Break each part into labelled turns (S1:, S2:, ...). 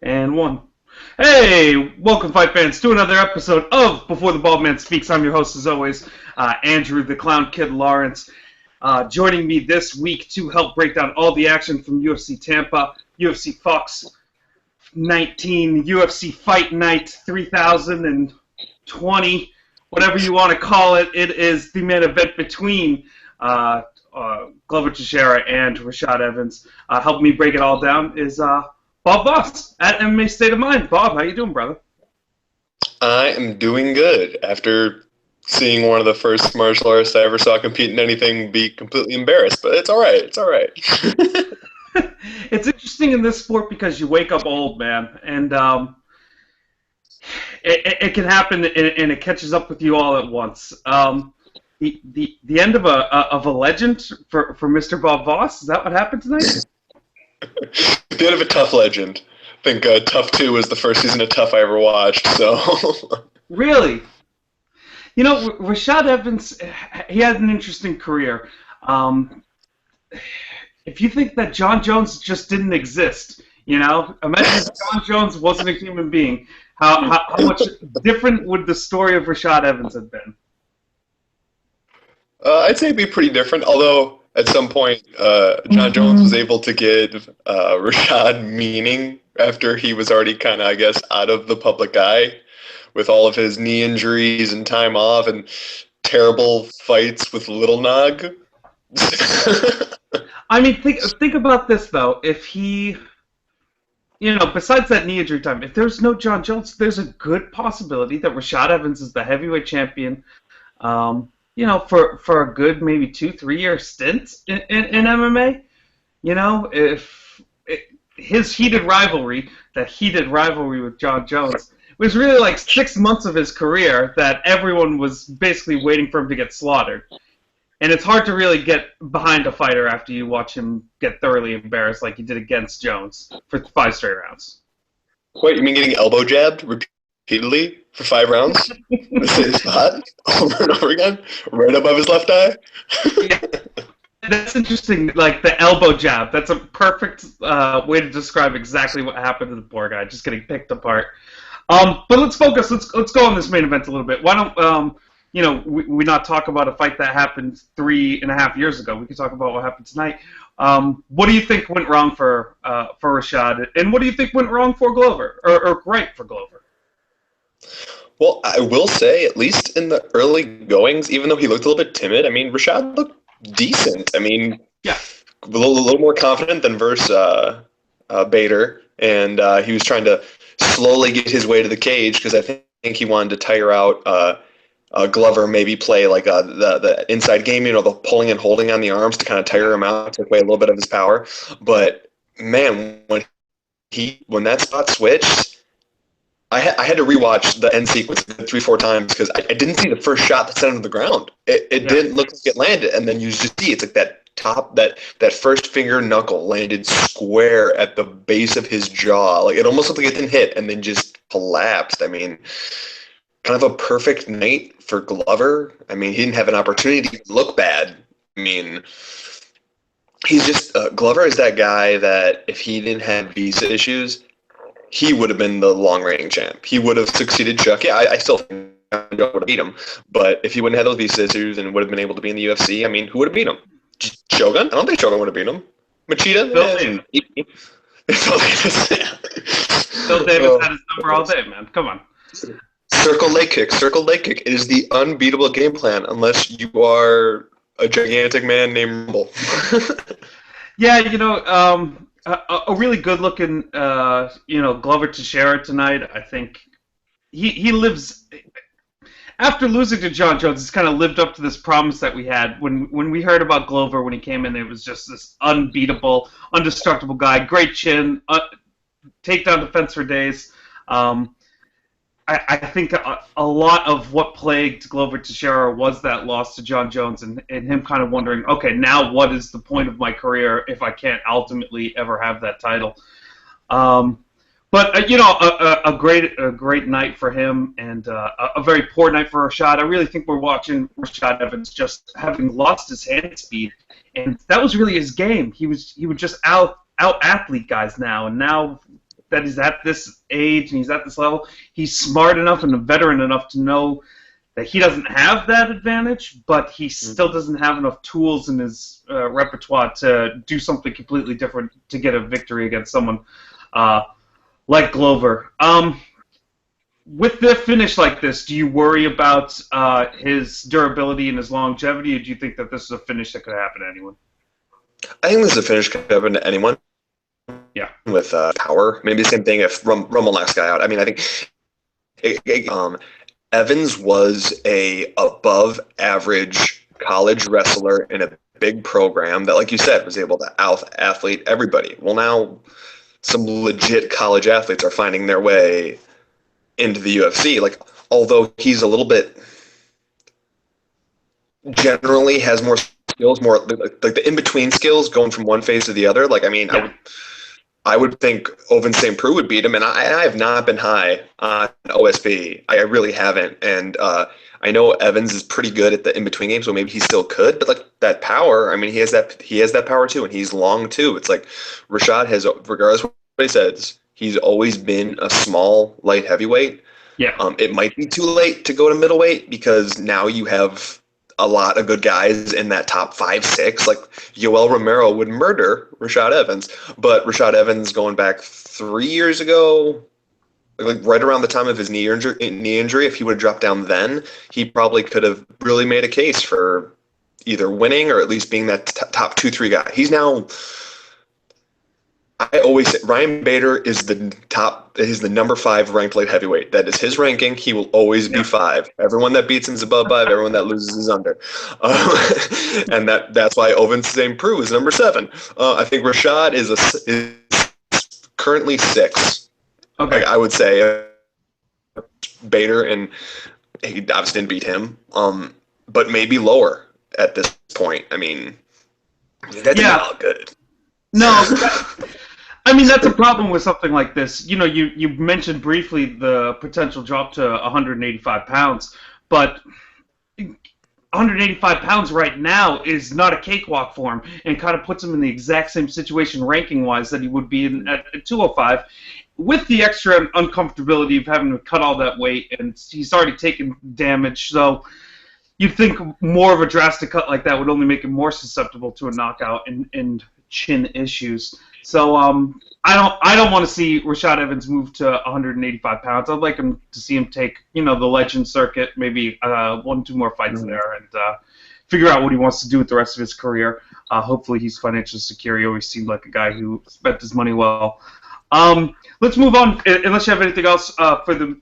S1: And one. Hey, welcome, fight fans, to another episode of Before the Bald Man Speaks. I'm your host, as always, Andrew the Clown Kid Lawrence. Joining me this week to help break down all the action from UFC Tampa, UFC Fox 19, UFC Fight Night 3020, whatever you want to call it. It is the main event between Glover Teixeira and Rashad Evans. Helping me break it all down is Bob Voss at MMA State of Mind. Bob, how you doing, brother?
S2: I am doing good after seeing one of the first martial artists I ever saw compete in anything be completely embarrassed, but it's all right. It's all right.
S1: It's interesting in this sport because you wake up old, man, and it can happen, and it catches up with you all at once. The end of a legend for Mr. Bob Voss. Is that what happened tonight?
S2: The end of a Tough legend. I think Tough 2 was the first season of Tough I ever watched, so...
S1: Really? You know, Rashad Evans, he had an interesting career. If you think that John Jones just didn't exist, you know, imagine if John Jones wasn't a human being, how much different would the story of Rashad Evans have been?
S2: I'd say it'd be pretty different, although at some point John Jones was able to give Rashad meaning after he was already kind of, I guess, out of the public eye with all of his knee injuries and time off and terrible fights with Little Nog.
S1: I mean, think about this, though. If he, you know, besides that knee injury time, if there's no John Jones, there's a good possibility that Rashad Evans is the heavyweight champion, you know, for a good maybe 2-3 year stint in MMA. You know, if his heated rivalry with John Jones, was really like 6 months of his career that everyone was basically waiting for him to get slaughtered. And it's hard to really get behind a fighter after you watch him get thoroughly embarrassed like he did against Jones for 5 straight rounds.
S2: Wait, you mean getting elbow jabbed repeatedly for 5 rounds? In the same spot? Over and over again? Right above his left eye?
S1: Yeah. That's interesting, like the elbow jab. That's a perfect way to describe exactly what happened to the poor guy, just getting picked apart. But let's focus. Let's go on this main event a little bit. Why don't you know, we not talk about a fight that happened 3.5 years ago? We can talk about what happened tonight. What do you think went wrong for Rashad, and what do you think went wrong for Glover, or right for Glover?
S2: Well, I will say, at least in the early goings, even though he looked a little bit timid, I mean, Rashad looked decent. I mean,
S1: yeah,
S2: a little more confident than versus Bader, and he was trying to slowly get his way to the cage because I think he wanted to tire out Glover, maybe play like the inside game, you know, the pulling and holding on the arms to kind of tire him out, take away a little bit of his power. But man, when that spot switched, I had to rewatch the end sequence 3-4 times because I didn't see the first shot that sent him to the ground. It didn't look like it landed, and then you just see it's like that first finger knuckle landed square at the base of his jaw. Like it almost looked like it didn't hit and then just collapsed. I mean, kind of a perfect night for Glover. I mean, he didn't have an opportunity to look bad. I mean, he's just Glover is that guy that if he didn't have visa issues, he would have been the long-reigning champ. He would have succeeded Chuck. Yeah, I still think John would have beat him. But if he wouldn't have those visa issues and would have been able to be in the UFC, I mean, who would have beat him? Shogun? I don't think Shogun would have beat him. Machida?
S1: Phil Davis had his number all day, man. Come on.
S2: Circle leg kick. It is the unbeatable game plan unless you are a gigantic man named Rumble.
S1: Yeah, you know, a really good-looking, you know, Glover Teixeira tonight. I think he lives. After losing to John Jones, he's kind of lived up to this promise that we had when we heard about Glover when he came in. It was just this unbeatable, indestructible guy, great chin, takedown defense for days. I think a lot of what plagued Glover Teixeira was that loss to John Jones and him kind of wondering, okay, now what is the point of my career if I can't ultimately ever have that title? But you know, a great night for him, and a very poor night for Rashad. I really think we're watching Rashad Evans just having lost his hand speed, and that was really his game. He would just out athlete guys now, and now that he's at this age and he's at this level, he's smart enough and a veteran enough to know that he doesn't have that advantage, but he still doesn't have enough tools in his repertoire to do something completely different to get a victory against someone like Glover. With the finish like this, do you worry about his durability and his longevity, or do you think that this is a finish that could happen to anyone?
S2: I think this is a finish could happen to anyone.
S1: Yeah.
S2: With power. Maybe the same thing if Rummel knocks guy out. I mean, I think Evans was a above average college wrestler in a big program that, like you said, was able to out-athlete everybody. Well, now some legit college athletes are finding their way into the UFC. Like, although he's a little bit generally has more skills, more like the in-between skills going from one phase to the other. Like, I mean,
S1: Yeah.
S2: I would think Ovince St. Preux would beat him, and I have not been high on OSP. I really haven't, and I know Evans is pretty good at the in-between games, so maybe he still could. But like that power, I mean, he has that power too, and he's long too. It's like Rashad has, regardless of what he says, he's always been a small light heavyweight.
S1: Yeah.
S2: It might be too late to go to middleweight because now you have a lot of good guys in that top 5, 6. Like Yoel Romero would murder Rashad Evans, but Rashad Evans going back 3 years ago, like right around the time of his knee injury, if he would have dropped down then, he probably could have really made a case for either winning or at least being that top 2, 3 guy. He's now. I always say Ryan Bader is the number 5 ranked light heavyweight. That is his ranking. He will always be 5. Everyone that beats him is above 5. Everyone that loses is under. And that's why Ovince St. Preux is number 7. I think Rashad is currently 6.
S1: Okay.
S2: I would say Bader, and he obviously didn't beat him, but maybe lower at this point. I mean, that's not good.
S1: No, I mean, that's a problem with something like this. You know, you mentioned briefly the potential drop to 185 pounds, but 185 pounds right now is not a cakewalk for him, and kind of puts him in the exact same situation ranking-wise that he would be in at 205, with the extra uncomfortability of having to cut all that weight, and he's already taken damage, so you'd think more of a drastic cut like that would only make him more susceptible to a knockout and chin issues. So I don't want to see Rashad Evans move to 185 pounds. I'd like him to see him take, the legend circuit, maybe 1, 2 more fights there, and figure out what he wants to do with the rest of his career. Hopefully he's financially secure. He always seemed like a guy who spent his money well. Let's move on, unless you have anything else for the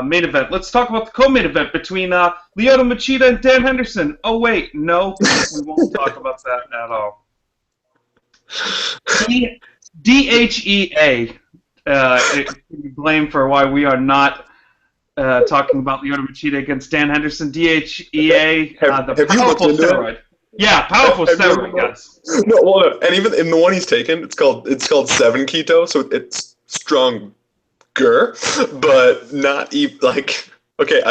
S1: main event. Let's talk about the co-main event between Lyoto Machida and Dan Henderson. Oh, wait, no, we won't talk about that at all. DHEA can be blamed for why we are not talking about Lyoto Machida against Dan Henderson. DHEA, the powerful steroid. Yeah, powerful steroid, guys.
S2: No, well, no, and even in the one he's taken, it's called 7 keto, so it's stronger, but not even like okay.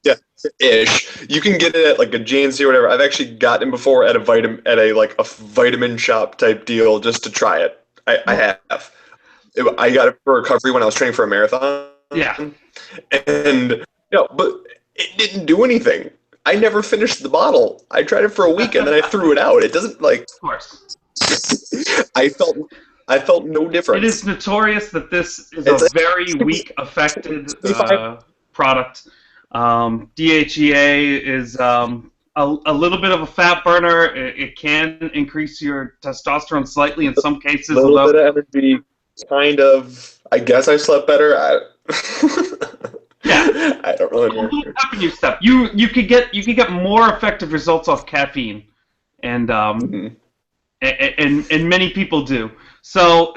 S2: Yeah, ish. You can get it at like a GNC or whatever. I've actually gotten before at a vitamin shop type deal just to try it. I have. I got it for recovery when I was training for a marathon.
S1: Yeah.
S2: And but it didn't do anything. I never finished the bottle. I tried it for a week and then I threw it out. It doesn't like.
S1: Of course.
S2: I felt no difference.
S1: It is notorious that this is a very weak affected product. DHEA is a little bit of a fat burner. It can increase your testosterone slightly in some cases.
S2: A little bit of energy, kind of. I guess I slept better.
S1: Yeah,
S2: I don't really know.
S1: A little pep in your step. You could get more effective results off caffeine, and and many people do. So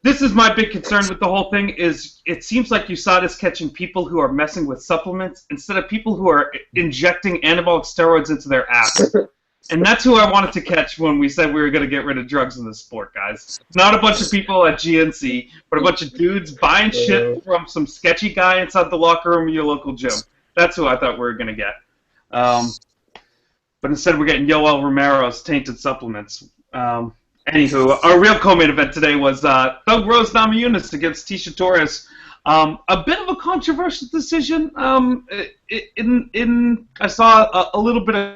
S1: this is my big concern with the whole thing. Is it seems like USADA's catching people who are messing with supplements instead of people who are injecting anabolic steroids into their ass. And that's who I wanted to catch when we said we were going to get rid of drugs in this sport, guys. Not a bunch of people at GNC, but a bunch of dudes buying shit from some sketchy guy inside the locker room of your local gym. That's who I thought we were going to get. But instead we're getting Yoel Romero's tainted supplements. And Anywho, our real co-main event today was Thug Rose Namajunas against Tisha Torres. A bit of a controversial decision. I saw a little bit of